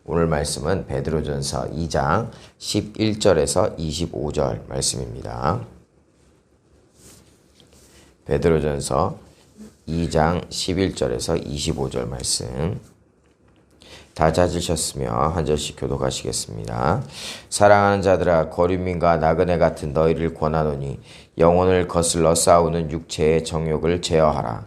오늘 말씀은 베드로전서 2장 11절에서 25절 말씀입니다. 베드로전서 2장 11절에서 25절 말씀. 다 찾으셨으며 한 절씩 교독하시겠습니다. 사랑하는 자들아, 거류민과 나그네 같은 너희를 권하노니 영혼을 거슬러 싸우는 육체의 정욕을 제어하라.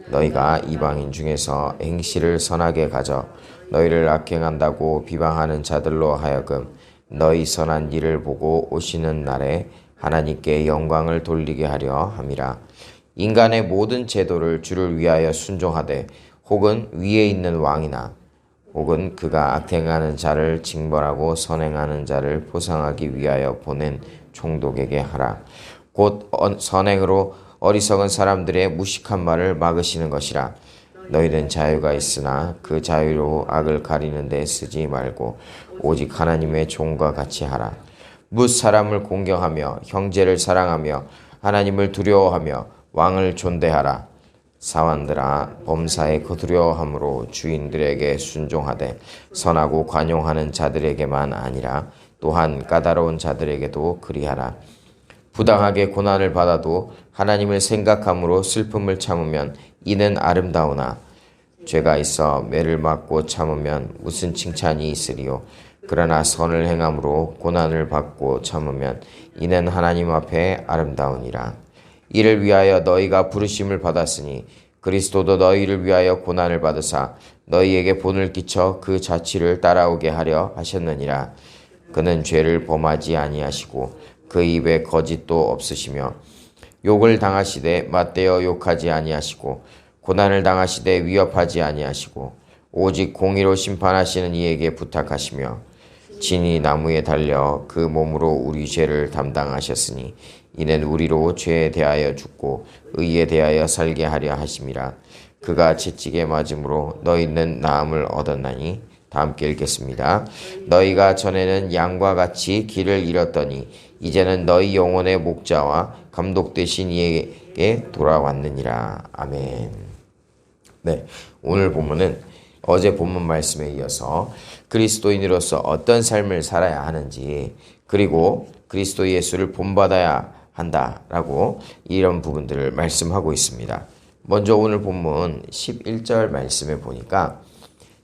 너희가 이방인 중에서 행실을 선하게 가져 너희를 악행한다고 비방하는 자들로 하여금 너희 선한 일을 보고 오시는 날에 하나님께 영광을 돌리게 하려 함이라. 인간의 모든 제도를 주를 위하여 순종하되 혹은 위에 있는 왕이나 혹은 그가 악행하는 자를 징벌하고 선행하는 자를 보상하기 위하여 보낸 총독에게 하라. 곧 선행으로 어리석은 사람들의 무식한 말을 막으시는 것이라. 너희는 자유가 있으나 그 자유로 악을 가리는 데 쓰지 말고 오직 하나님의 종과 같이 하라. 뭇 사람을 공경하며 형제를 사랑하며 하나님을 두려워하며 왕을 존대하라. 사환들아, 범사에 두려워함으로 주인들에게 순종하되 선하고 관용하는 자들에게만 아니라 또한 까다로운 자들에게도 그리하라. 부당하게 고난을 받아도 하나님을 생각함으로 슬픔을 참으면 이는 아름다우나 죄가 있어 매를 맞고 참으면 무슨 칭찬이 있으리요. 그러나 선을 행함으로 고난을 받고 참으면 이는 하나님 앞에 아름다우니라. 이를 위하여 너희가 부르심을 받았으니 그리스도도 너희를 위하여 고난을 받으사 너희에게 본을 끼쳐 그 자취를 따라오게 하려 하셨느니라. 그는 죄를 범하지 아니하시고 그 입에 거짓도 없으시며 욕을 당하시되 맞대어 욕하지 아니하시고 고난을 당하시되 위협하지 아니하시고 오직 공의로 심판하시는 이에게 부탁하시며 진이 나무에 달려 그 몸으로 우리 죄를 담당하셨으니 이는 우리로 죄에 대하여 죽고 의에 대하여 살게 하려 하심이라. 그가 채찍에 맞음으로 너희는 나음을 얻었나니. 다 함께 읽겠습니다. 너희가 전에는 양과 같이 길을 잃었더니 이제는 너희 영혼의 목자와 감독 되신 이에게 돌아왔느니라. 아멘. 네, 오늘 본문은 어제 본문 말씀에 이어서 그리스도인으로서 어떤 삶을 살아야 하는지, 그리고 그리스도 예수를 본받아야 한다라고 이런 부분들을 말씀하고 있습니다. 먼저 오늘 본문 11절 말씀에 보니까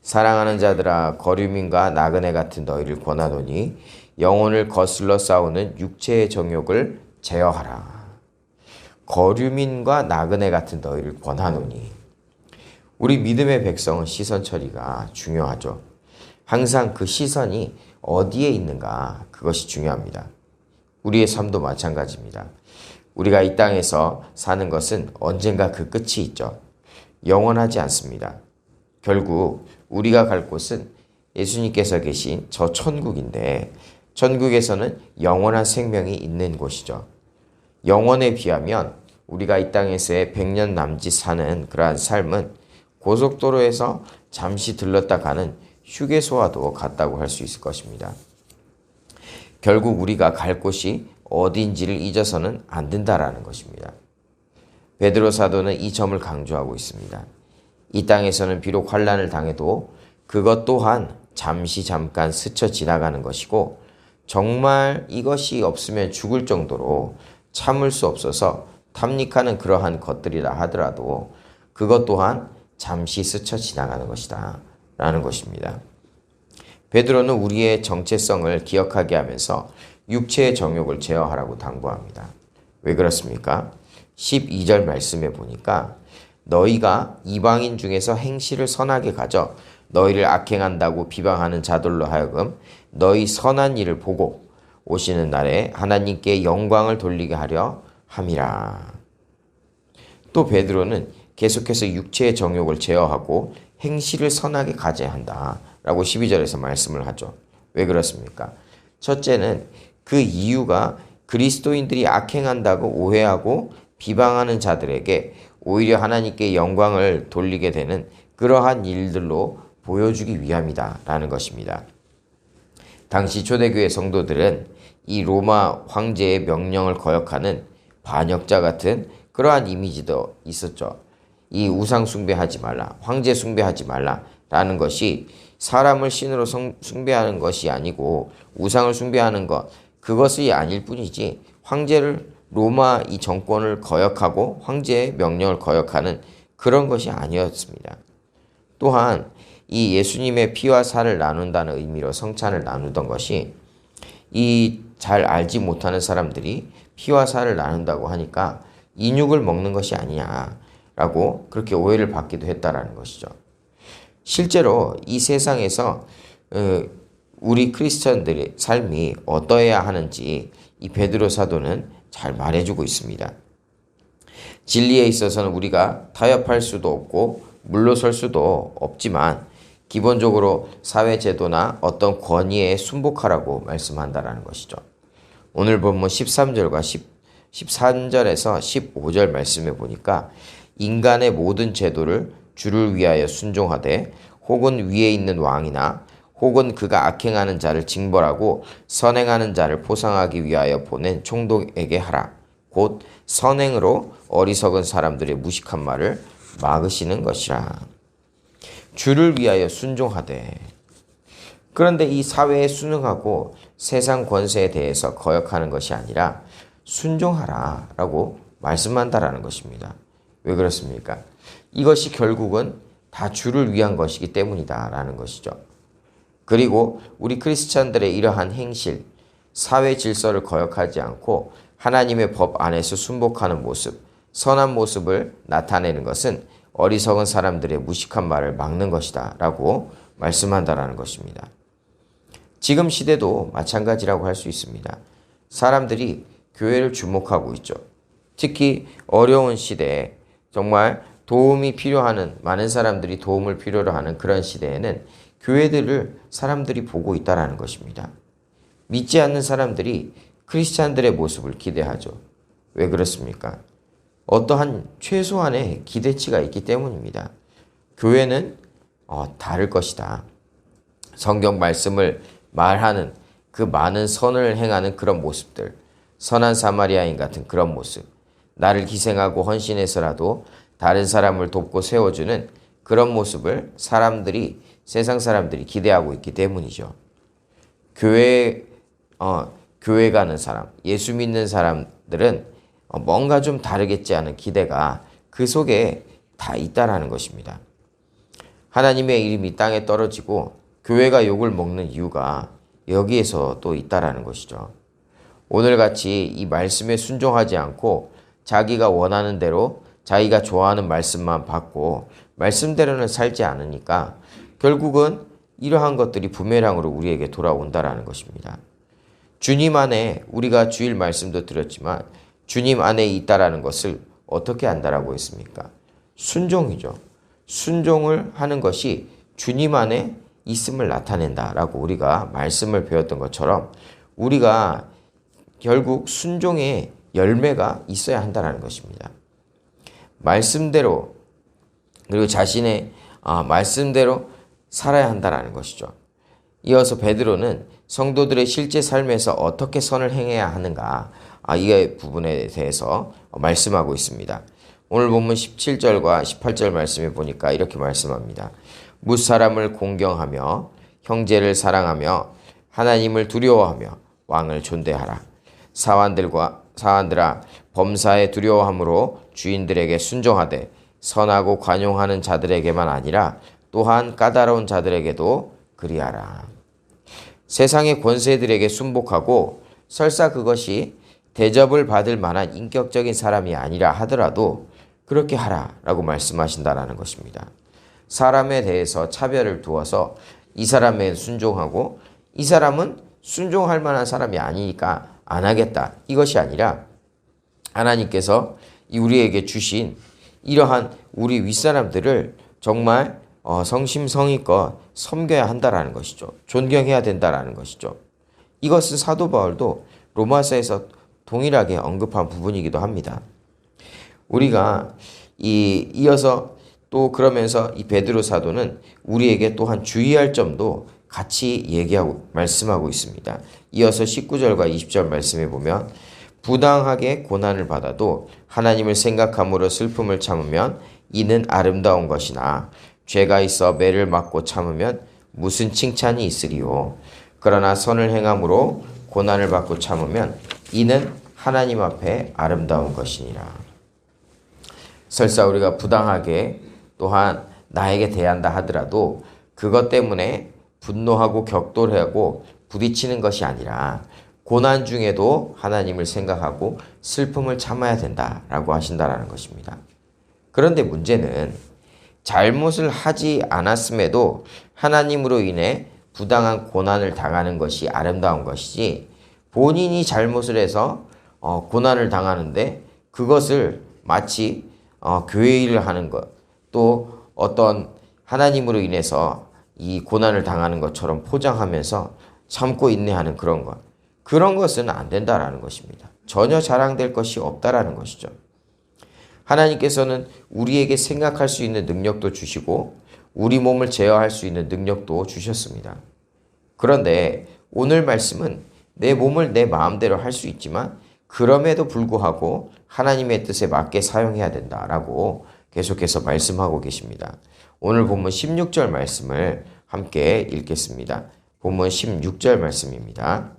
사랑하는 자들아, 거류민과 나그네 같은 너희를 권하노니 영혼을 거슬러 싸우는 육체의 정욕을 제어하라. 거류민과 나그네 같은 너희를 권하노니. 우리 믿음의 백성은 시선 처리가 중요하죠. 항상 그 시선이 어디에 있는가, 그것이 중요합니다. 우리의 삶도 마찬가지입니다. 우리가 이 땅에서 사는 것은 언젠가 그 끝이 있죠. 영원하지 않습니다. 결국 우리가 갈 곳은 예수님께서 계신 저 천국인데, 천국에서는 영원한 생명이 있는 곳이죠. 영원에 비하면 우리가 이 땅에서의 100년 남짓 사는 그러한 삶은 고속도로에서 잠시 들렀다 가는 휴게소와도 같다고 할 수 있을 것입니다. 결국 우리가 갈 곳이 어디인지를 잊어서는 안 된다라는 것입니다. 베드로 사도는 이 점을 강조하고 있습니다. 이 땅에서는 비록 환난을 당해도 그것 또한 잠깐 스쳐 지나가는 것이고, 정말 이것이 없으면 죽을 정도로 참을 수 없어서 탐닉하는 그러한 것들이라 하더라도 그것 또한 잠시 스쳐 지나가는 것이다 라는 것입니다. 베드로는 우리의 정체성을 기억하게 하면서 육체의 정욕을 제어하라고 당부합니다. 왜 그렇습니까? 12절 말씀에 보니까 너희가 이방인 중에서 행실을 선하게 가져 너희를 악행한다고 비방하는 자들로 하여금 너희 선한 일을 보고 오시는 날에 하나님께 영광을 돌리게 하려 함이라. 또 베드로는 계속해서 육체의 정욕을 제어하고 행실을 선하게 가져야 한다라고 12절에서 말씀을 하죠. 왜 그렇습니까? 첫째는 그 이유가 그리스도인들이 악행한다고 오해하고 비방하는 자들에게 오히려 하나님께 영광을 돌리게 되는 그러한 일들로 보여주기 위함이다라는 것입니다. 당시 초대교회 성도들은 이 로마 황제의 명령을 거역하는 반역자 같은 그러한 이미지도 있었죠. 이 우상 숭배하지 말라, 황제 숭배하지 말라라는 것이 사람을 신으로 숭배하는 것이 아니고 우상을 숭배하는 것, 그것이 아닐 뿐이지 황제를 로마 이 정권을 거역하고 황제의 명령을 거역하는 그런 것이 아니었습니다. 또한 이 예수님의 피와 살을 나눈다는 의미로 성찬을 나누던 것이 이 잘 알지 못하는 사람들이 피와 살을 나눈다고 하니까 인육을 먹는 것이 아니냐라고 그렇게 오해를 받기도 했다라는 것이죠. 실제로 이 세상에서 우리 크리스천들의 삶이 어떠해야 하는지 이 베드로 사도는 잘 말해주고 있습니다. 진리에 있어서는 우리가 타협할 수도 없고 물러설 수도 없지만 기본적으로 사회제도나 어떤 권위에 순복하라고 말씀한다라는 것이죠. 오늘 본문 13절과 13절에서 15절 말씀해 보니까 인간의 모든 제도를 주를 위하여 순종하되 혹은 위에 있는 왕이나 혹은 그가 악행하는 자를 징벌하고 선행하는 자를 포상하기 위하여 보낸 총독에게 하라. 곧 선행으로 어리석은 사람들의 무식한 말을 막으시는 것이라. 주를 위하여 순종하되. 그런데 이 사회에 순응하고 세상 권세에 대해서 거역하는 것이 아니라 순종하라 라고 말씀한다라는 것입니다. 왜 그렇습니까? 이것이 결국은 다 주를 위한 것이기 때문이다 라는 것이죠. 그리고 우리 크리스찬들의 이러한 행실, 사회 질서를 거역하지 않고 하나님의 법 안에서 순복하는 모습, 선한 모습을 나타내는 것은 어리석은 사람들의 무식한 말을 막는 것이다 라고 말씀한다라는 것입니다. 지금 시대도 마찬가지라고 할 수 있습니다. 사람들이 교회를 주목하고 있죠. 특히 어려운 시대에 정말 도움이 필요하는, 많은 사람들이 도움을 필요로 하는 그런 시대에는 교회들을 사람들이 보고 있다는 것입니다. 믿지 않는 사람들이 크리스찬들의 모습을 기대하죠. 왜 그렇습니까? 어떠한 최소한의 기대치가 있기 때문입니다. 교회는 다를 것이다. 성경 말씀을 말하는 그 많은 선을 행하는 그런 모습들, 선한 사마리아인 같은 그런 모습, 나를 희생하고 헌신해서라도 다른 사람을 돕고 세워주는 그런 모습을 세상 사람들이 기대하고 있기 때문이죠. 교회 가는 사람, 예수 믿는 사람들은 뭔가 좀 다르겠지 하는 기대가 그 속에 다 있다라는 것입니다. 하나님의 이름이 땅에 떨어지고 교회가 욕을 먹는 이유가 여기에서 또 있다라는 것이죠. 오늘같이 이 말씀에 순종하지 않고 자기가 원하는 대로 자기가 좋아하는 말씀만 받고 말씀대로는 살지 않으니까 결국은 이러한 것들이 부메랑으로 우리에게 돌아온다라는 것입니다. 주님 안에 우리가 주일 말씀도 드렸지만 주님 안에 있다라는 것을 어떻게 안다라고 했습니까? 순종이죠. 순종을 하는 것이 주님 안에 있음을 나타낸다라고 우리가 말씀을 배웠던 것처럼 우리가 결국 순종의 열매가 있어야 한다는 것입니다. 말씀대로 그리고 자신의 말씀대로 살아야 한다는 것이죠. 이어서 베드로는 성도들의 실제 삶에서 어떻게 선을 행해야 하는가 이 부분에 대해서 말씀하고 있습니다. 오늘 본문 17절과 18절 말씀에 보니까 이렇게 말씀합니다. 무사람을 공경하며 형제를 사랑하며 하나님을 두려워하며 왕을 존대하라. 사환들아 범사에 두려워함으로 주인들에게 순종하되 선하고 관용하는 자들에게만 아니라 또한 까다로운 자들에게도 그리하라. 세상의 권세들에게 순복하고 설사 그것이 대접을 받을 만한 인격적인 사람이 아니라 하더라도 그렇게 하라라고 말씀하신다라는 것입니다. 사람에 대해서 차별을 두어서 이 사람에 순종하고 이 사람은 순종할 만한 사람이 아니니까 안 하겠다. 이것이 아니라 하나님께서 우리에게 주신 이러한 우리 윗사람들을 정말 성심성의껏 섬겨야 한다라는 것이죠. 존경해야 된다라는 것이죠. 이것은 사도 바울도 로마서에서 동일하게 언급한 부분이기도 합니다. 우리가 이어서 또 그러면서 이 베드로 사도는 우리에게 또한 주의할 점도 같이 얘기하고 말씀하고 있습니다. 이어서 19절과 20절 말씀해 보면 부당하게 고난을 받아도 하나님을 생각함으로 슬픔을 참으면 이는 아름다운 것이나 죄가 있어 매를 맞고 참으면 무슨 칭찬이 있으리요. 그러나 선을 행함으로 고난을 받고 참으면 이는 하나님 앞에 아름다운 것이니라. 설사 우리가 부당하게 또한 나에게 대한다 하더라도 그것 때문에 분노하고 격돌하고 부딪히는 것이 아니라 고난 중에도 하나님을 생각하고 슬픔을 참아야 된다라고 하신다라는 것입니다. 그런데 문제는 잘못을 하지 않았음에도 하나님으로 인해 부당한 고난을 당하는 것이 아름다운 것이지, 본인이 잘못을 해서 고난을 당하는데 그것을 마치 교회 일을 하는 것, 또 어떤 하나님으로 인해서 이 고난을 당하는 것처럼 포장하면서 참고 인내하는 그런 것은 안 된다라는 것입니다. 전혀 자랑될 것이 없다라는 것이죠. 하나님께서는 우리에게 생각할 수 있는 능력도 주시고 우리 몸을 제어할 수 있는 능력도 주셨습니다. 그런데 오늘 말씀은 내 몸을 내 마음대로 할 수 있지만 그럼에도 불구하고 하나님의 뜻에 맞게 사용해야 된다라고 계속해서 말씀하고 계십니다. 오늘 본문 16절 말씀을 함께 읽겠습니다. 본문 16절 말씀입니다.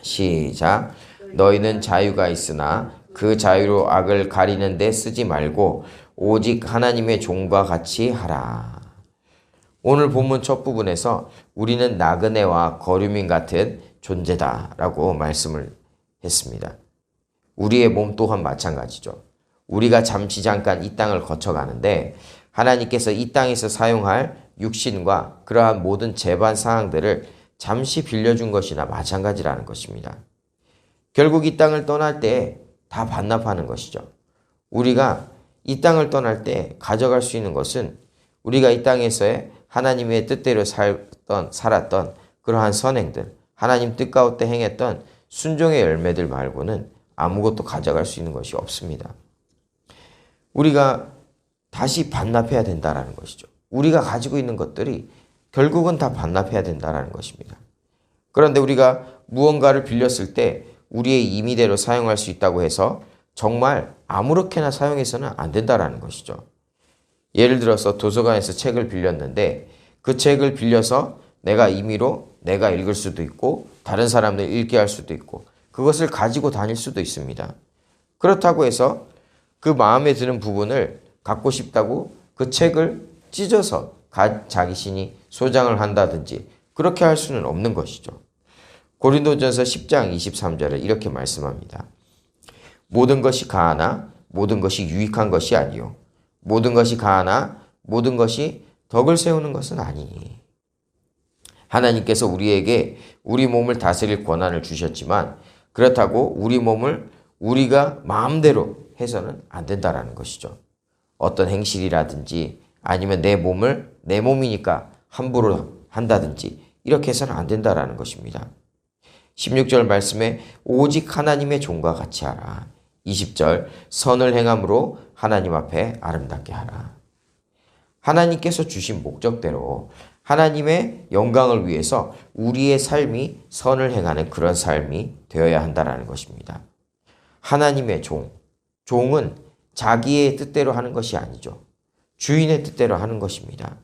시작. 너희는 자유가 있으나 그 자유로 악을 가리는 데 쓰지 말고 오직 하나님의 종과 같이 하라. 오늘 본문 첫 부분에서 우리는 나그네와 거류민 같은 존재다라고 말씀을 했습니다. 우리의 몸 또한 마찬가지죠. 우리가 잠깐 이 땅을 거쳐가는데 하나님께서 이 땅에서 사용할 육신과 그러한 모든 재반 사항들을 잠시 빌려준 것이나 마찬가지라는 것입니다. 결국 이 땅을 떠날 때 다 반납하는 것이죠. 우리가 이 땅을 떠날 때 가져갈 수 있는 것은 우리가 이 땅에서의 하나님의 뜻대로 살았던 그러한 선행들, 하나님 뜻 가운데 행했던 순종의 열매들 말고는 아무것도 가져갈 수 있는 것이 없습니다. 우리가 다시 반납해야 된다는 것이죠. 우리가 가지고 있는 것들이 결국은 다 반납해야 된다는 것입니다. 그런데 우리가 무언가를 빌렸을 때 우리의 임의대로 사용할 수 있다고 해서 정말 아무렇게나 사용해서는 안 된다는 것이죠. 예를 들어서 도서관에서 책을 빌렸는데 그 책을 빌려서 내가 임의로 내가 읽을 수도 있고 다른 사람들 읽게 할 수도 있고 그것을 가지고 다닐 수도 있습니다. 그렇다고 해서 그 마음에 드는 부분을 갖고 싶다고 그 책을 찢어서 자기신이 소장을 한다든지 그렇게 할 수는 없는 것이죠. 고린도전서 10장 23절에 이렇게 말씀합니다. 모든 것이 가하나 모든 것이 유익한 것이 아니요 모든 것이 가하나 모든 것이 덕을 세우는 것은 아니니. 하나님께서 우리에게 우리 몸을 다스릴 권한을 주셨지만 그렇다고 우리 몸을 우리가 마음대로 해서는 안 된다라는 것이죠. 어떤 행실이라든지 아니면 내 몸을 내 몸이니까 함부로 한다든지 이렇게 해서는 안 된다라는 것입니다. 16절 말씀에 오직 하나님의 종과 같이 하라. 20절 선을 행함으로 하나님 앞에 아름답게 하라. 하나님께서 주신 목적대로 하나님의 영광을 위해서 우리의 삶이 선을 행하는 그런 삶이 되어야 한다는 것입니다. 하나님의 종은 자기의 뜻대로 하는 것이 아니죠. 주인의 뜻대로 하는 것입니다.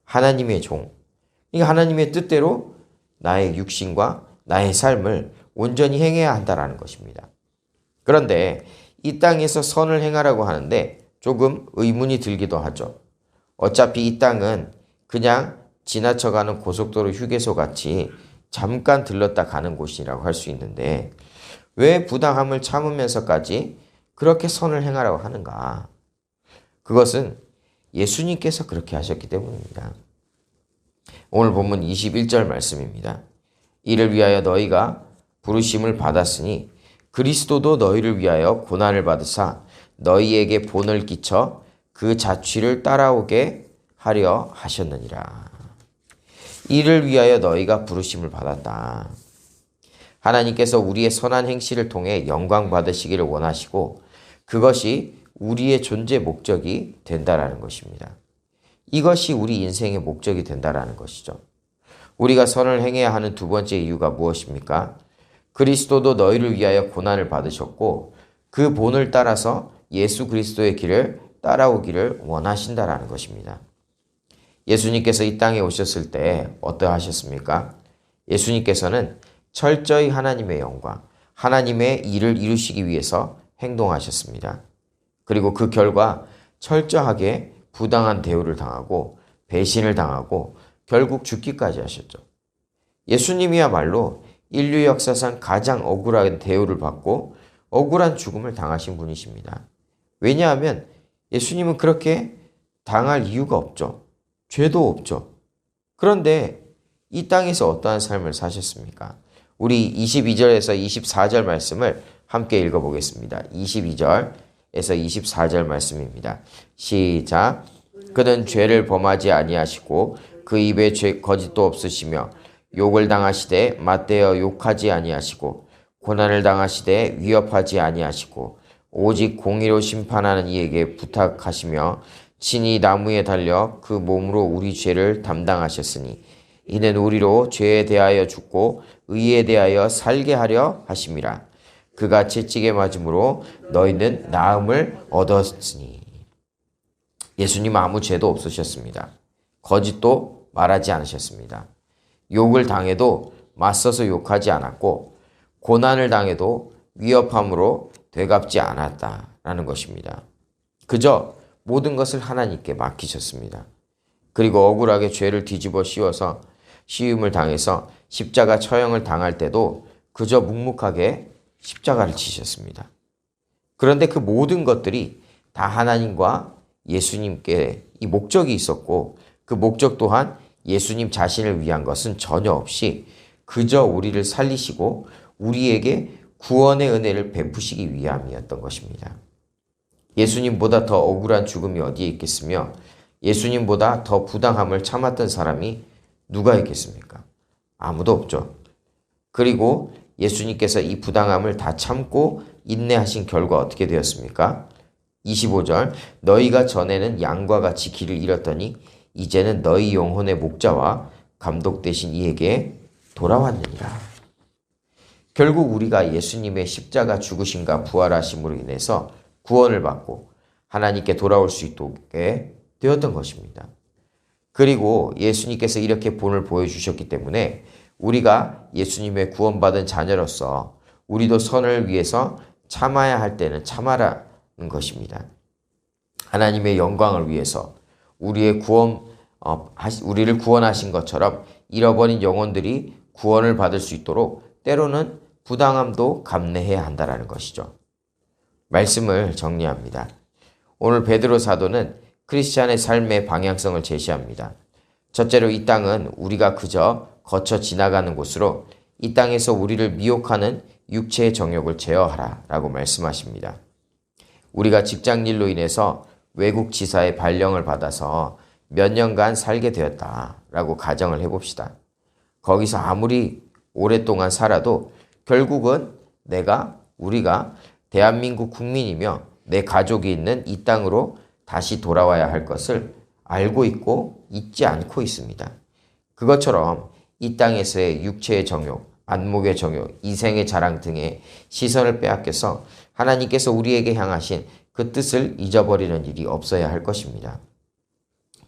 하나님의 종. 그러니까 하나님의 뜻대로 나의 육신과 나의 삶을 온전히 행해야 한다는 것입니다. 그런데 이 땅에서 선을 행하라고 하는데 조금 의문이 들기도 하죠. 어차피 이 땅은 그냥 지나쳐가는 고속도로 휴게소 같이 잠깐 들렀다 가는 곳이라고 할 수 있는데 왜 부당함을 참으면서까지 그렇게 선을 행하라고 하는가? 그것은 예수님께서 그렇게 하셨기 때문입니다. 오늘 본문 21절 말씀입니다. 이를 위하여 너희가 부르심을 받았으니 그리스도도 너희를 위하여 고난을 받으사 너희에게 본을 끼쳐 그 자취를 따라오게 하려 하셨느니라. 이를 위하여 너희가 부르심을 받았다. 하나님께서 우리의 선한 행실을 통해 영광 받으시기를 원하시고 그것이 우리의 존재 목적이 된다라는 것입니다. 이것이 우리 인생의 목적이 된다라는 것이죠. 우리가 선을 행해야 하는 두 번째 이유가 무엇입니까? 그리스도도 너희를 위하여 고난을 받으셨고 그 본을 따라서 예수 그리스도의 길을 따라오기를 원하신다라는 것입니다. 예수님께서 이 땅에 오셨을 때 어떠하셨습니까? 예수님께서는 철저히 하나님의 영광, 하나님의 일을 이루시기 위해서 행동하셨습니다. 그리고 그 결과 철저하게 부당한 대우를 당하고 배신을 당하고 결국 죽기까지 하셨죠. 예수님이야말로 인류 역사상 가장 억울한 대우를 받고 억울한 죽음을 당하신 분이십니다. 왜냐하면 예수님은 그렇게 당할 이유가 없죠. 죄도 없죠. 그런데 이 땅에서 어떠한 삶을 사셨습니까? 우리 22절에서 24절 말씀을 함께 읽어보겠습니다. 22절에서 24절 말씀입니다. 시작. 그는 죄를 범하지 아니하시고 그 입에 거짓도 없으시며 욕을 당하시되 맞대어 욕하지 아니하시고 고난을 당하시되 위협하지 아니하시고 오직 공의로 심판하는 이에게 부탁하시며 친히 나무에 달려 그 몸으로 우리 죄를 담당하셨으니 이는 우리로 죄에 대하여 죽고 의에 대하여 살게 하려 하심이라. 그가 채찍에 맞음으로 너희는 나음을 얻었으니. 예수님 아무 죄도 없으셨습니다. 거짓도 말하지 않으셨습니다. 욕을 당해도 맞서서 욕하지 않았고 고난을 당해도 위협함으로 되갚지 않았다라는 것입니다. 그저 모든 것을 하나님께 맡기셨습니다. 그리고 억울하게 죄를 뒤집어 씌워서 시움을 당해서 십자가 처형을 당할 때도 그저 묵묵하게 십자가를 지셨습니다. 그런데 그 모든 것들이 다 하나님과 예수님께 이 목적이 있었고 그 목적 또한 예수님 자신을 위한 것은 전혀 없이 그저 우리를 살리시고 우리에게 구원의 은혜를 베푸시기 위함이었던 것입니다. 예수님보다 더 억울한 죽음이 어디에 있겠으며 예수님보다 더 부당함을 참았던 사람이 누가 있겠습니까? 아무도 없죠. 그리고 예수님께서 이 부당함을 다 참고 인내하신 결과 어떻게 되었습니까? 25절 너희가 전에는 양과 같이 길을 잃었더니 이제는 너희 영혼의 목자와 감독 되신 이에게 돌아왔느니라. 결국 우리가 예수님의 십자가 죽으심과 부활하심으로 인해서 구원을 받고 하나님께 돌아올 수 있게 되었던 것입니다. 그리고 예수님께서 이렇게 본을 보여주셨기 때문에 우리가 예수님의 구원받은 자녀로서 우리도 선을 위해서 참아야 할 때는 참아라는 것입니다. 하나님의 영광을 위해서 우리를 구원하신 것처럼 잃어버린 영혼들이 구원을 받을 수 있도록 때로는 부당함도 감내해야 한다는 것이죠. 말씀을 정리합니다. 오늘 베드로 사도는 크리스찬의 삶의 방향성을 제시합니다. 첫째로 이 땅은 우리가 그저 거쳐 지나가는 곳으로 이 땅에서 우리를 미혹하는 육체의 정욕을 제어하라 라고 말씀하십니다. 우리가 직장일로 인해서 외국 지사의 발령을 받아서 몇 년간 살게 되었다라고 가정을 해봅시다. 거기서 아무리 오랫동안 살아도 결국은 우리가 대한민국 국민이며 내 가족이 있는 이 땅으로 다시 돌아와야 할 것을 알고 있고 잊지 않고 있습니다. 그것처럼 이 땅에서의 육체의 정욕, 안목의 정욕, 이생의 자랑 등의 시선을 빼앗겨서 하나님께서 우리에게 향하신 그 뜻을 잊어버리는 일이 없어야 할 것입니다.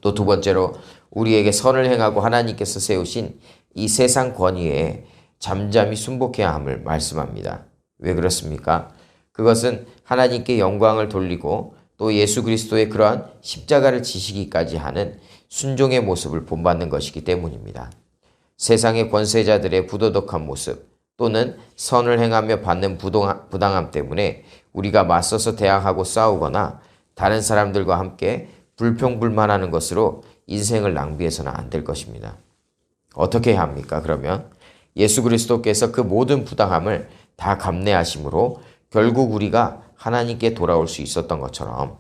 또 두 번째로 우리에게 선을 행하고 하나님께서 세우신 이 세상 권위에 잠잠히 순복해야 함을 말씀합니다. 왜 그렇습니까? 그것은 하나님께 영광을 돌리고 또 예수 그리스도의 그러한 십자가를 지시기까지 하는 순종의 모습을 본받는 것이기 때문입니다. 세상의 권세자들의 부도덕한 모습 또는 선을 행하며 받는 부당함 때문에 우리가 맞서서 대항하고 싸우거나 다른 사람들과 함께 불평불만하는 것으로 인생을 낭비해서는 안 될 것입니다. 어떻게 해야 합니까? 그러면 예수 그리스도께서 그 모든 부당함을 다 감내하심으로 결국 우리가 하나님께 돌아올 수 있었던 것처럼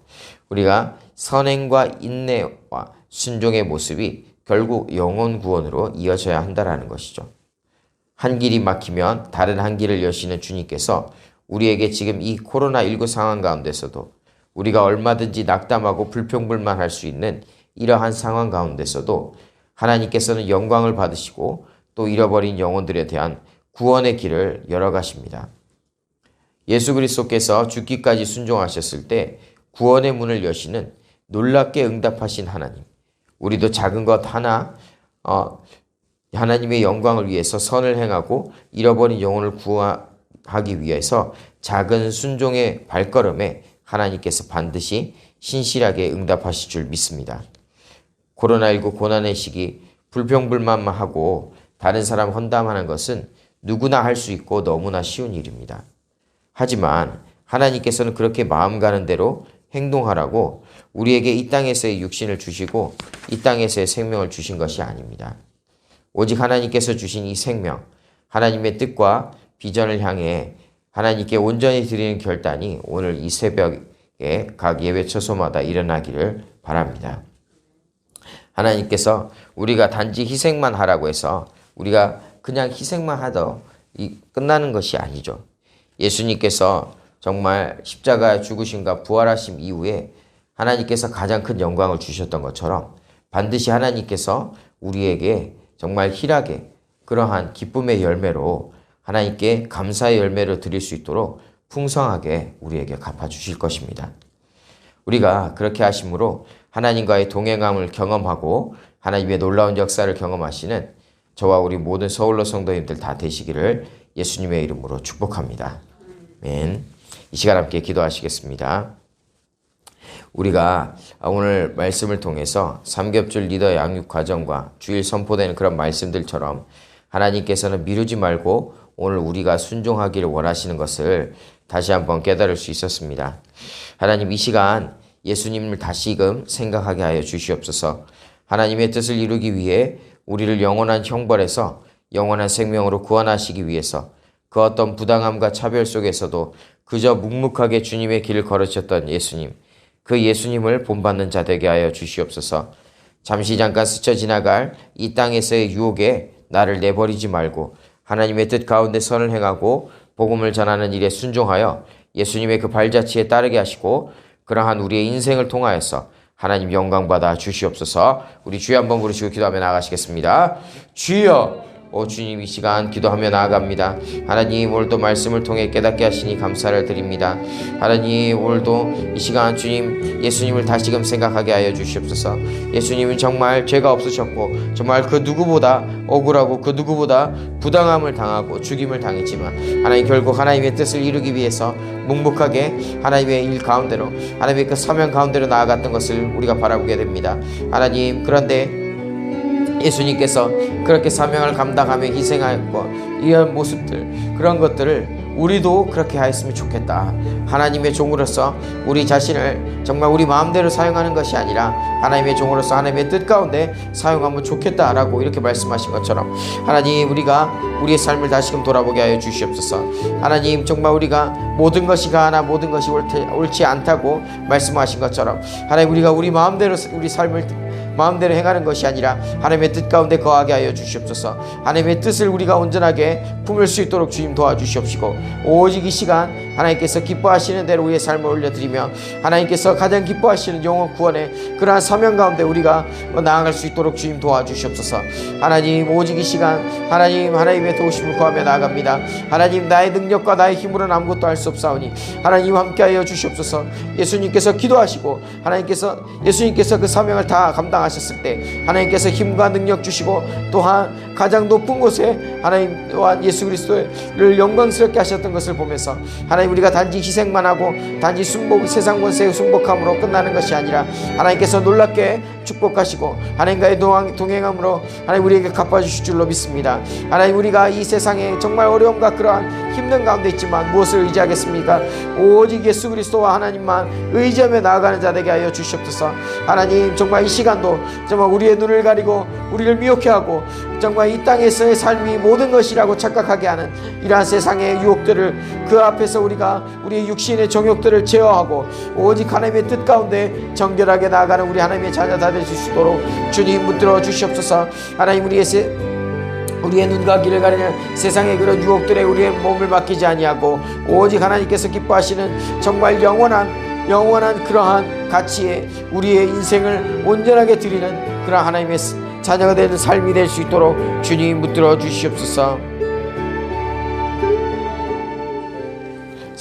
우리가 선행과 인내와 순종의 모습이 결국 영혼 구원으로 이어져야 한다는 것이죠. 한 길이 막히면 다른 한 길을 여시는 주님께서 우리에게 지금 이 코로나19 상황 가운데서도 우리가 얼마든지 낙담하고 불평불만할 수 있는 이러한 상황 가운데서도 하나님께서는 영광을 받으시고 또 잃어버린 영혼들에 대한 구원의 길을 열어가십니다. 예수 그리스도께서 죽기까지 순종하셨을 때 구원의 문을 여시는 놀랍게 응답하신 하나님, 우리도 작은 것 하나 하나님의 영광을 위해서 선을 행하고 잃어버린 영혼을 구하기 위해서 작은 순종의 발걸음에 하나님께서 반드시 신실하게 응답하실 줄 믿습니다. 코로나19 고난의 시기 불평불만만 하고 다른 사람 험담하는 것은 누구나 할 수 있고 너무나 쉬운 일입니다. 하지만 하나님께서는 그렇게 마음 가는 대로 행동하라고 우리에게 이 땅에서의 육신을 주시고 이 땅에서의 생명을 주신 것이 아닙니다. 오직 하나님께서 주신 이 생명, 하나님의 뜻과 비전을 향해 하나님께 온전히 드리는 결단이 오늘 이 새벽에 각 예배 처소마다 일어나기를 바랍니다. 하나님께서 우리가 단지 희생만 하라고 해서 우리가 그냥 희생만 하더 끝나는 것이 아니죠. 예수님께서 정말 십자가 죽으심과 부활하심 이후에 하나님께서 가장 큰 영광을 주셨던 것처럼 반드시 하나님께서 우리에게 정말 희락의 그러한 기쁨의 열매로 하나님께 감사의 열매를 드릴 수 있도록 풍성하게 우리에게 갚아주실 것입니다. 우리가 그렇게 하심으로 하나님과의 동행함을 경험하고 하나님의 놀라운 역사를 경험하시는 저와 우리 모든 서울로 성도님들 다 되시기를 예수님의 이름으로 축복합니다. 아멘. 이 시간 함께 기도하시겠습니다. 우리가 오늘 말씀을 통해서 삼겹줄 리더 양육 과정과 주일 선포되는 그런 말씀들처럼 하나님께서는 미루지 말고 오늘 우리가 순종하기를 원하시는 것을 다시 한번 깨달을 수 있었습니다. 하나님, 이 시간 예수님을 다시금 생각하게 하여 주시옵소서. 하나님의 뜻을 이루기 위해 우리를 영원한 형벌에서 영원한 생명으로 구원하시기 위해서 그 어떤 부당함과 차별 속에서도 그저 묵묵하게 주님의 길을 걸으셨던 예수님, 그 예수님을 본받는 자 되게 하여 주시옵소서. 잠시 잠깐 스쳐 지나갈 이 땅에서의 유혹에 나를 내버리지 말고 하나님의 뜻 가운데 선을 행하고 복음을 전하는 일에 순종하여 예수님의 그 발자취에 따르게 하시고 그러한 우리의 인생을 통하여서 하나님 영광 받아 주시옵소서. 우리 주여 한번 부르시고 기도하며 나아가시겠습니다. 주여, 주님, 이 시간 기도하며 나아갑니다. 하나님, 오늘도 말씀을 통해 깨닫게 하시니 감사를 드립니다. 하나님, 오늘도 이 시간 주님 예수님을 다시금 생각하게 하여 주시옵소서. 예수님은 정말 죄가 없으셨고 정말 그 누구보다 억울하고 그 누구보다 부당함을 당하고 죽임을 당했지만 하나님 결국 하나님의 뜻을 이루기 위해서 묵묵하게 하나님의 일 가운데로 하나님의 그 사명 가운데로 나아갔던 것을 우리가 바라보게 됩니다. 하나님, 그런데 예수님께서 그렇게 사명을 감당하며 희생하였고 이런 모습들, 그런 것들을 우리도 그렇게 하였으면 좋겠다. 하나님의 종으로서 우리 자신을 정말 우리 마음대로 사용하는 것이 아니라 하나님의 종으로서 하나님의 뜻 가운데 사용하면 좋겠다라고 이렇게 말씀하신 것처럼 하나님, 우리가 우리의 삶을 다시금 돌아보게 하여 주시옵소서. 하나님, 정말 우리가 모든 것이 가하나 모든 것이 옳지 않다고 말씀하신 것처럼 하나님, 우리가 우리 마음대로 우리 삶을 마음대로 행하는 것이 아니라 하나님의 뜻 가운데 거하게 하여 주시옵소서. 하나님의 뜻을 우리가 온전하게 품을 수 있도록 주님 도와주시옵시고 오직 이 시간 하나님께서 기뻐하시는 대로 우리의 삶을 올려드리며 하나님께서 가장 기뻐하시는 영혼 구원의 그러한 사명 가운데 우리가 나아갈 수 있도록 주님 도와주시옵소서. 하나님, 오직 이 시간 하나님의 도우심을 구하며 나아갑니다. 하나님, 나의 능력과 나의 힘으로는 아무것도 할 수 없사오니 하나님 함께하여 주시옵소서. 예수님께서 기도하시고 예수님께서 그 사명을 다 감당하셨을 때 하나님께서 힘과 능력 주시고 또한 가장 높은 곳에 하나님 또한 예수 그리스도를 영광스럽게 하셨던 것을 보면서 하나님, 우리가 단지 희생만 하고 단지 세상 권세의 순복함으로 끝나는 것이 아니라 하나님께서 놀랍게 축복하시고 하나님과의 동행함으로 하나님 우리에게 갚아주실 줄로 믿습니다. 하나님, 우리가 이 세상에 정말 어려움과 그러한 힘든 가운데 있지만 무엇을 의지하겠습니까? 오직 예수 그리스도와 하나님만 의지하며 나아가는 자 되게 하여 주시옵소서. 하나님, 정말 이 시간도 정말 우리의 눈을 가리고 우리를 미혹해 하고 정말 이 땅에서의 삶이 모든 것이라고 착각하게 하는 이러한 세상의 유혹들을 그 앞에서 우리가 우리의 육신의 정욕들을 제어하고 오직 하나님의 뜻 가운데 정결하게 나아가는 우리 하나님의 자녀 다 될 수 있도록 주님 붙들어 주시옵소서. 하나님, 우리의 눈과 귀를 가리는 세상의 그런 유혹들에 우리의 몸을 맡기지 아니하고 오직 하나님께서 기뻐하시는 정말 영원한 그러한 가치에 우리의 인생을 온전하게 드리는 그러한 하나님의 자녀가 되는 삶이 될 수 있도록 주님 붙들어 주시옵소서.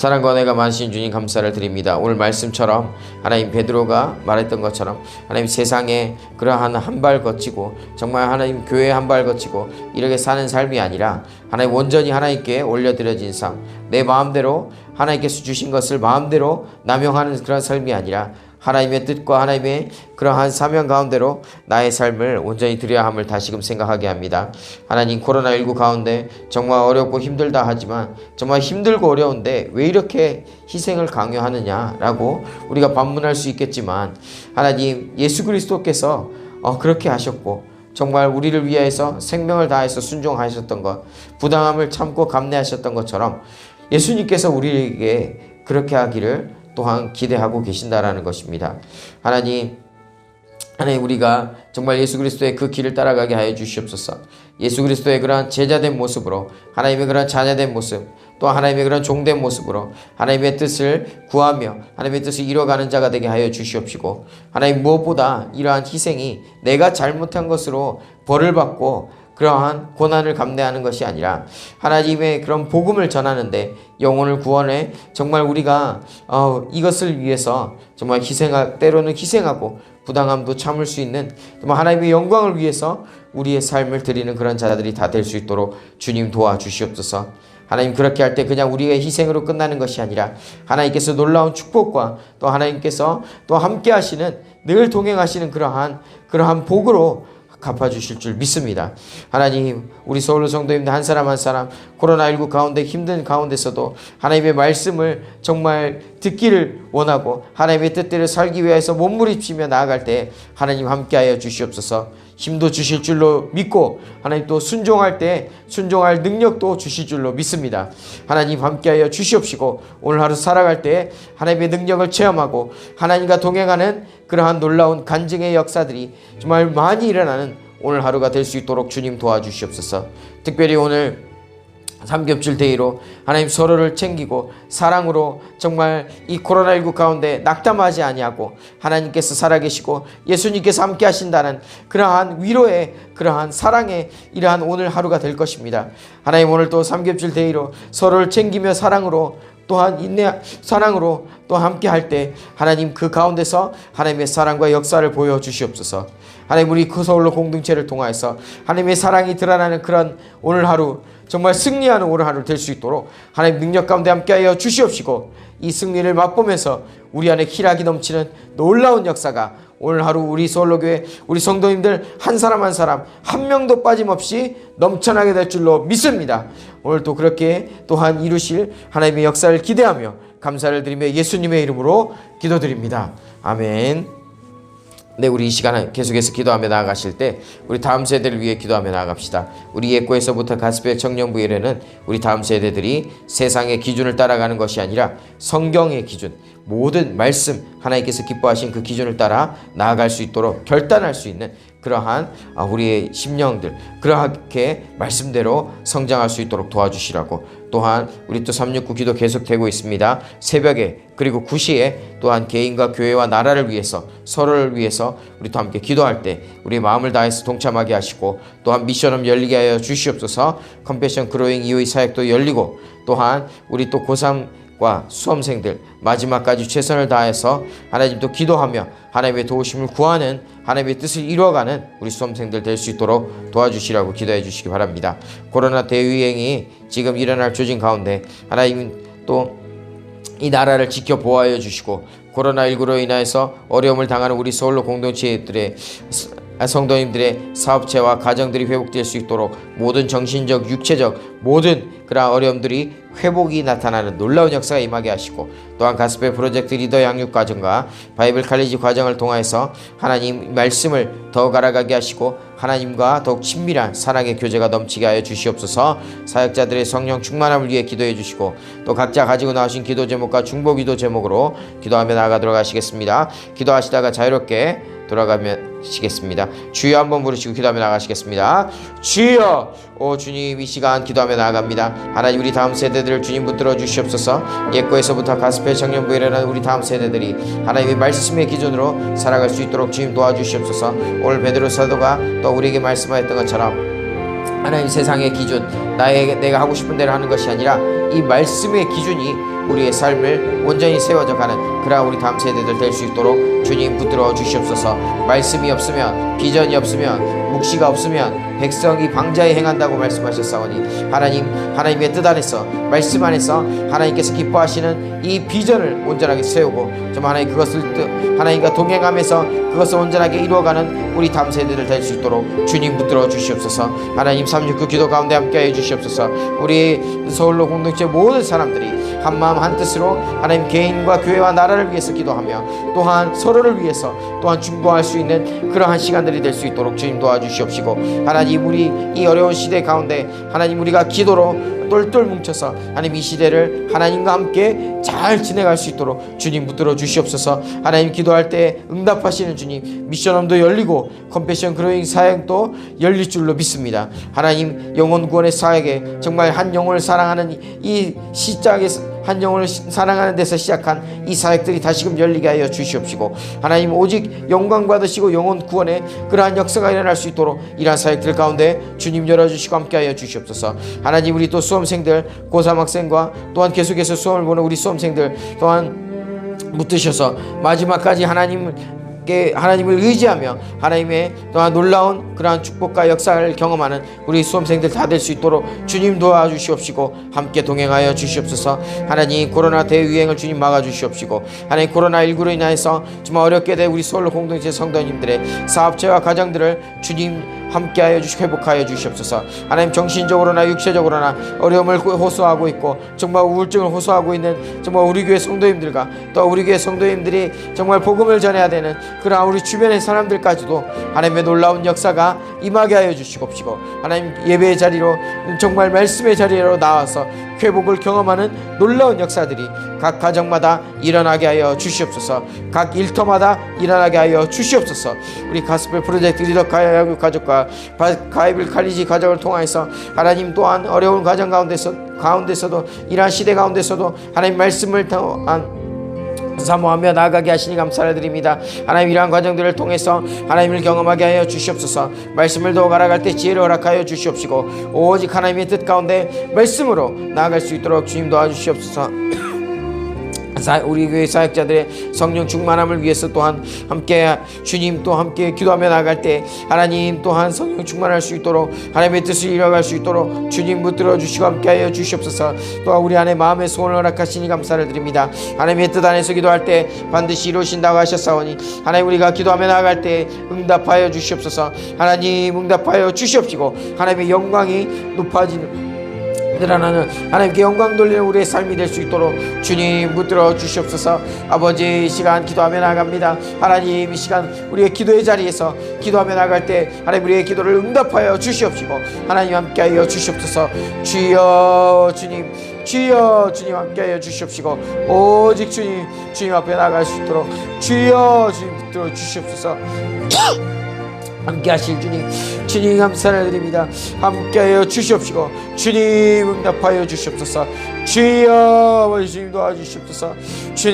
사랑과 은혜가 많으신 주님 감사를 드립니다. 오늘 말씀처럼 하나님 베드로가 말했던 것처럼 하나님 세상에 그러한 한 발 거치고 정말 하나님 교회에 한 발 거치고 이렇게 사는 삶이 아니라 하나님 온전히 하나님께 올려드려진 삶, 내 마음대로 하나님께서 주신 것을 마음대로 남용하는 그런 삶이 아니라 하나님의 뜻과 하나님의 그러한 사명 가운데로 나의 삶을 온전히 드려야 함을 다시금 생각하게 합니다. 하나님, 코로나19 가운데 정말 어렵고 힘들다 하지만 정말 힘들고 어려운데 왜 이렇게 희생을 강요하느냐라고 우리가 반문할 수 있겠지만 하나님, 예수 그리스도께서 그렇게 하셨고 정말 우리를 위해서 생명을 다해서 순종하셨던 것, 부당함을 참고 감내하셨던 것처럼 예수님께서 우리에게 그렇게 하기를 또한 기대하고 계신다라는 것입니다. 하나님, 우리가 정말 예수 그리스도의 그 길을 따라가게 하여 주시옵소서. 예수 그리스도의 그러한 제자된 모습으로 하나님의 그러한 자녀된 모습, 또 하나님의 그런 종된 모습으로 하나님의 뜻을 구하며 하나님의 뜻을 이뤄가는 자가 되게 하여 주시옵시고, 하나님, 무엇보다 이러한 희생이 내가 잘못한 것으로 벌을 받고 그러한 고난을 감내하는 것이 아니라 하나님의 그런 복음을 전하는데 영혼을 구원해 정말 우리가 이것을 위해서 정말 때로는 희생하고 부당함도 참을 수 있는 정말 하나님의 영광을 위해서 우리의 삶을 드리는 그런 자들이 다 될 수 있도록 주님 도와주시옵소서. 하나님, 그렇게 할 때 그냥 우리의 희생으로 끝나는 것이 아니라 하나님께서 놀라운 축복과 또 하나님께서 또 함께 하시는, 늘 동행하시는 그러한 복으로 갚아주실 줄 믿습니다. 하나님, 우리 서울로 성도님들 한 사람 한 사람 코로나19 가운데 힘든 가운데서도 하나님의 말씀을 정말 듣기를 원하고 하나님의 뜻대로 살기 위해서 몸부림치며 나아갈 때 하나님 함께하여 주시옵소서. 힘도 주실 줄로 믿고 하나님 또 순종할 때 순종할 능력도 주실 줄로 믿습니다. 하나님 함께하여 주시옵시고 오늘 하루 살아갈 때 하나님의 능력을 체험하고 하나님과 동행하는 그러한 놀라운 간증의 역사들이 정말 많이 일어나는 오늘 하루가 될 수 있도록 주님 도와주시옵소서. 특별히 오늘 삼겹줄 데이로 하나님 서로를 챙기고 사랑으로 정말 이 코로나19 가운데 낙담하지 아니하고 하나님께서 살아계시고 예수님께서 함께 하신다는 그러한 위로의 그러한 사랑의 이러한 오늘 하루가 될 것입니다. 하나님, 오늘 또 삼겹줄 데이로 서로를 챙기며 사랑으로 또한 사랑으로 또 함께 할 때 하나님, 그 가운데서 하나님의 사랑과 역사를 보여주시옵소서. 하나님, 우리 그 서울로 공동체를 통하여서 하나님의 사랑이 드러나는 그런 오늘 하루, 정말 승리하는 오늘 하루 될 수 있도록 하나님 능력 가운데 함께하여 주시옵시고, 이 승리를 맛보면서 우리 안에 희락이 넘치는 놀라운 역사가 오늘 하루 우리 서울로교회 우리 성도님들 한 사람 한 사람 한 명도 빠짐없이 넘쳐나게 될 줄로 믿습니다. 오늘 또 그렇게 또한 이루실 하나님의 역사를 기대하며 감사를 드리며 예수님의 이름으로 기도드립니다. 아멘. 네, 우리 이 시간에 계속해서 기도하며 나아가실 때 우리 다음 세대를 위해 기도하며 나아갑시다. 우리 예고에서부터 가스펠 청년부에는 우리 다음 세대들이 세상의 기준을 따라가는 것이 아니라 성경의 기준, 모든 말씀, 하나님께서 기뻐하신 그 기준을 따라 나아갈 수 있도록 결단할 수 있는 그러한 우리의 심령들, 그렇게 말씀대로 성장할 수 있도록 도와주시라고. 또한 우리 또 369 기도 계속되고 있습니다. 새벽에 그리고 9시에 또한 개인과 교회와 나라를 위해서, 서로를 위해서 우리 또 함께 기도할 때 우리 마음을 다해서 동참하게 하시고, 또한 미션홈 열리게 하여 주시옵소서. 컴패션 그로잉 이후의 사역도 열리고, 또한 우리 또 고3과 수험생들 마지막까지 최선을 다해서 하나님 또 기도하며 하나님의 도우심을 구하는, 하나님의 뜻을 이루어가는 우리 수험생들 될 수 있도록 도와주시라고 기도해 주시기 바랍니다. 코로나 대유행이 지금 일어날 조짐 가운데 하나님 또 이 나라를 지켜 보호하여 주시고, 코로나19로 인해서 어려움을 당하는 우리 서울로 공동체들의 성도님들의 사업체와 가정들이 회복될 수 있도록 모든 정신적, 육체적 모든 그런 어려움들이 회복이 나타나는 놀라운 역사가 임하게 하시고, 또한 가스펠 프로젝트 리더 양육 과정과 바이블 칼리지 과정을 통해서 하나님 말씀을 더욱 알아가게 하시고 하나님과 더욱 친밀한 사랑의 교제가 넘치게 하여 주시옵소서. 사역자들의 성령 충만함을 위해 기도해 주시고, 또 각자 가지고 나오신 기도 제목과 중보 기도 제목으로 기도하며 나아가도록 하시겠습니다. 기도하시다가 자유롭게 돌아가시겠습니다. 주여 한번 부르시고 기도하며 나가시겠습니다. 주여, 오 주님, 이 시간 기도하며 나아갑니다. 하나님, 우리 다음 세대들을 주님 붙들어 주시옵소서. 예고에서부터 가스펠 청년부에 일어나는 우리 다음 세대들이 하나님의 말씀의 기준으로 살아갈 수 있도록 주님 도와주시옵소서. 오늘 베드로 사도가 또 우리에게 말씀하였던 것처럼 하나님 세상의 기준, 내가 하고 싶은 대로 하는 것이 아니라 이 말씀의 기준이 우리의 삶을 온전히 세워져 가는 그러한 우리 다음 세대들 될 수 있도록 주님 붙들어 주시옵소서. 말씀이 없으면, 비전이 없으면, 묵시가 없으면 백성이 방자에 행한다고 말씀하셨사오니 하나님의 뜻 안에서, 말씀 안에서 하나님께서 기뻐하시는 이 비전을 온전하게 세우고 좀 하나님과 동행하면서 그것을 온전하게 이루어가는 우리 다음 세대들 될 수 있도록 주님 붙들어 주시옵소서. 하나님 369 기도 가운데 함께해 주시옵소서. 우리 서울로 공동체 모든 사람들이 한마음 한뜻으로 하나님 개인과 교회와 나라를 위해서 기도하며 또한 서로를 위해서 또한 중보할 수 있는 그러한 시간들이 될 수 있도록 주님 도와주시옵시고, 하나님 우리 이 어려운 시대 가운데 하나님 우리가 기도로 똘똘 뭉쳐서 하나님 이 시대를 하나님과 함께 잘 지내갈 수 있도록 주님 붙들어 주시옵소서. 하나님 기도할 때 응답하시는 주님, 미션홈도 열리고 컴패션 그로잉 사역도 열릴 줄로 믿습니다. 하나님 영혼 구원의 사역에 정말 한 영혼을 사랑하는 이 시작에서 한 영혼을 사랑하는 데서 시작한 이 사역들이 다시금 열리게 하여 주시옵시고, 하나님 오직 영광 받으시고 영혼 구원의 그러한 역사가 일어날 수 있도록 이러한 사역들 가운데 주님 열어주시고 함께 하여 주시옵소서. 하나님 우리 또 수험생들, 고3 학생과 또한 계속해서 수험을 보는 우리 수험생들 또한 붙드셔서 마지막까지 하나님을 의지하며 하나님의 또한 놀라운 그러한 축복과 역사를 경험하는 우리 수험생들 다 될 수 있도록 주님 도와주시옵시고 함께 동행하여 주시옵소서. 하나님 코로나 대유행을 주님 막아주시옵시고, 하나님 코로나19로 인하여서 정말 어렵게 된 우리 서울 공동체 성도님들의 사업체와 가정들을 주님 함께하여 회복하여 주시옵소서. 하나님 정신적으로나 육체적으로나 어려움을 호소하고 있고 정말 우울증을 호소하고 있는 정말 우리 교회 성도님들과 또 우리 교회 성도님들이 정말 복음을 전해야 되는 그러나 우리 주변의 사람들까지도 하나님의 놀라운 역사가 임하게 하여 주시옵시고, 하나님 예배의 자리로 정말 말씀의 자리로 나와서 회복을 경험하는 놀라운 역사들이 각 가정마다 일어나게 하여 주시옵소서. 각 일터마다 일어나게 하여 주시옵소서. 우리 가스펠 프로젝트 리더 가족과 가이블 칼리지 가정을 통해서 하나님 또한 어려운 가정 가운데서도 이러한 시대 가운데서도 하나님 말씀을 사모하며 나아가게 하시니 감사를 드립니다. 하나님 이러한 과정들을 통해서 하나님을 경험하게 하여 주시옵소서. 말씀을 더욱 알아갈 때 지혜를 허락하여 주시옵시고 오직 하나님의 뜻 가운데 말씀으로 나아갈 수 있도록 주님 도와주시옵소서. 우리 교회 사역자들의 성령 충만함을 위해서 또한 함께 주님 또 함께 기도하며 나아갈 때 하나님 또한 성령 충만할 수 있도록 하나님의 뜻을 이뤄갈 수 있도록 주님 붙들어 주시고 함께하여 주시옵소서. 또한 우리 안에 마음의 소원을 허락하시니 감사를 드립니다. 하나님의 뜻 안에서 기도할 때 반드시 이루신다고 하셨사오니 하나님 우리가 기도하며 나아갈 때 응답하여 주시옵소서. 하나님 응답하여 주시옵시고 하나님의 영광이 높아지는 하나는 하나님께 영광 돌리는 우리의 삶이 될 수 있도록 주님 붙들어 주시옵소서. 아버지 이 시간 기도하며 나갑니다. 하나님 이 시간 우리의 기도의 자리에서 기도하며 나갈 때 하나님 우리의 기도를 응답하여 주시옵시고 하나님 함께하여 주시옵소서. 주여 주님 함께하여 주시옵시고 오직 주님 앞에 나갈 수 있도록 주여 주님 붙들어 주시옵소서. 함께 하실 주님 감사를 드립니다. 함께하여 주시옵시고 주님 응답하여 주시옵소서. 주여 주님 도와주시옵소서. 주님